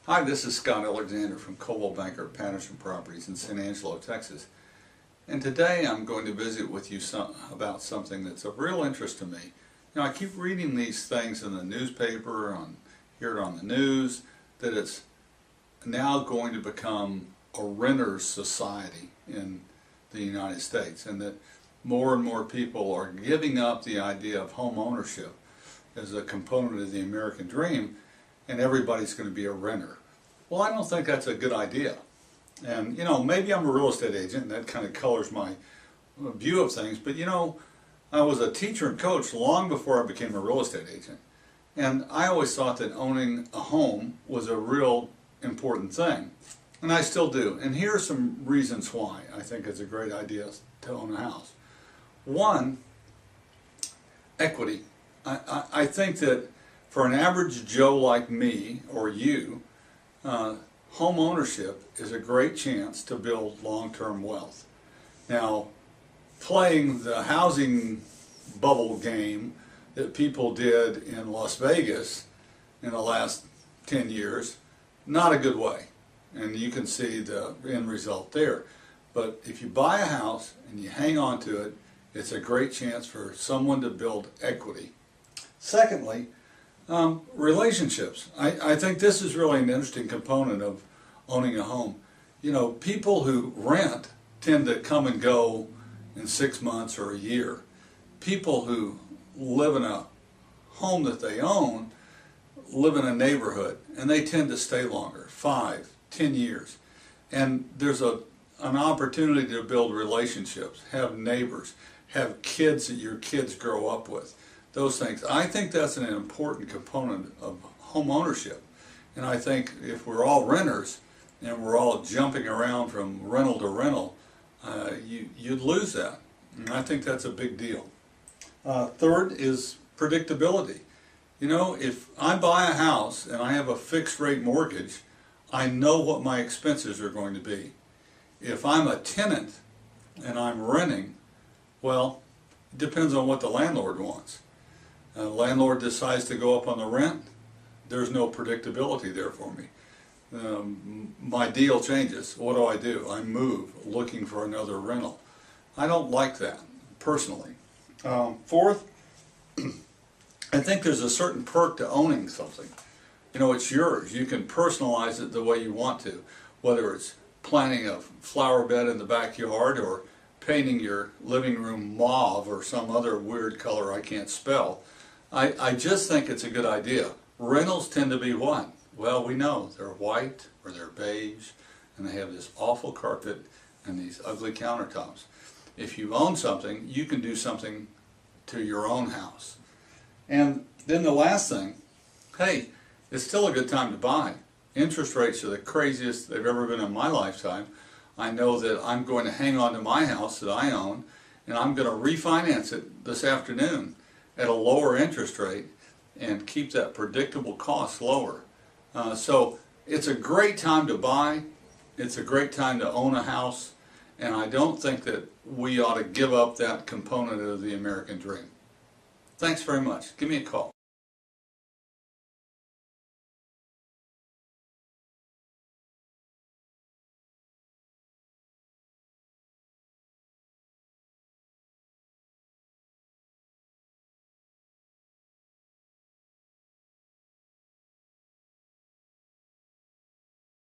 Hi, this is Scott Alexander from Coldwell Banker Patterson Properties in San Angelo, Texas. And today I'm going to visit with you about something that's of real interest to me. You know, I keep reading these things in the newspaper, hear it on the news, that it's now going to become a renter's society in the United States, and that more and more people are giving up the idea of home ownership as a component of the American dream, and everybody's going to be a renter. Well, I don't think that's a good idea. And, you know, maybe I'm a real estate agent, and that kind of colors my view of things, but, you know, I was a teacher and coach long before I became a real estate agent. And I always thought that owning a home was a real important thing. And I still do. And here are some reasons why I think it's a great idea to own a house. One, equity. I think that for an average Joe like me or you, home ownership is a great chance to build long-term wealth. Now, playing the housing bubble game that people did in Las Vegas in the last 10 years, not a good way. And you can see the end result there. But if you buy a house and you hang on to it, it's a great chance for someone to build equity. Secondly, relationships. I think this is really an interesting component of owning a home. You know, people who rent tend to come and go in 6 months or a year. People who live in a home that they own live in a neighborhood, and they tend to stay longer, 5, 10 years. And there's an opportunity to build relationships, have neighbors, have kids that your kids grow up with. Those things. I think that's an important component of home ownership. And I think if we're all renters and we're all jumping around from rental to rental, you'd lose that. And I think that's a big deal. Third is predictability. You know, if I buy a house and I have a fixed rate mortgage, I know what my expenses are going to be. If I'm a tenant and I'm renting, well, it depends on what the landlord wants. The landlord decides to go up on the rent, there's no predictability there for me. My deal changes. What do? I move looking for another rental. I don't like that, personally. Fourth, I think there's a certain perk to owning something. You know, it's yours. You can personalize it the way you want to, whether it's planting a flower bed in the backyard or painting your living room mauve or some other weird color I can't spell. I just think it's a good idea. Rentals tend to be what? Well, we know they're white or they're beige, and they have this awful carpet and these ugly countertops. If you own something, you can do something to your own house. And then the last thing, hey, it's still a good time to buy. Interest rates are the craziest they've ever been in my lifetime. I know that I'm going to hang on to my house that I own, and I'm going to refinance it this afternoon at a lower interest rate and keep that predictable cost lower. So it's a great time to buy. It's a great time to own a house, and I don't think that we ought to give up that component of the American dream. Thanks very much. Give me a call.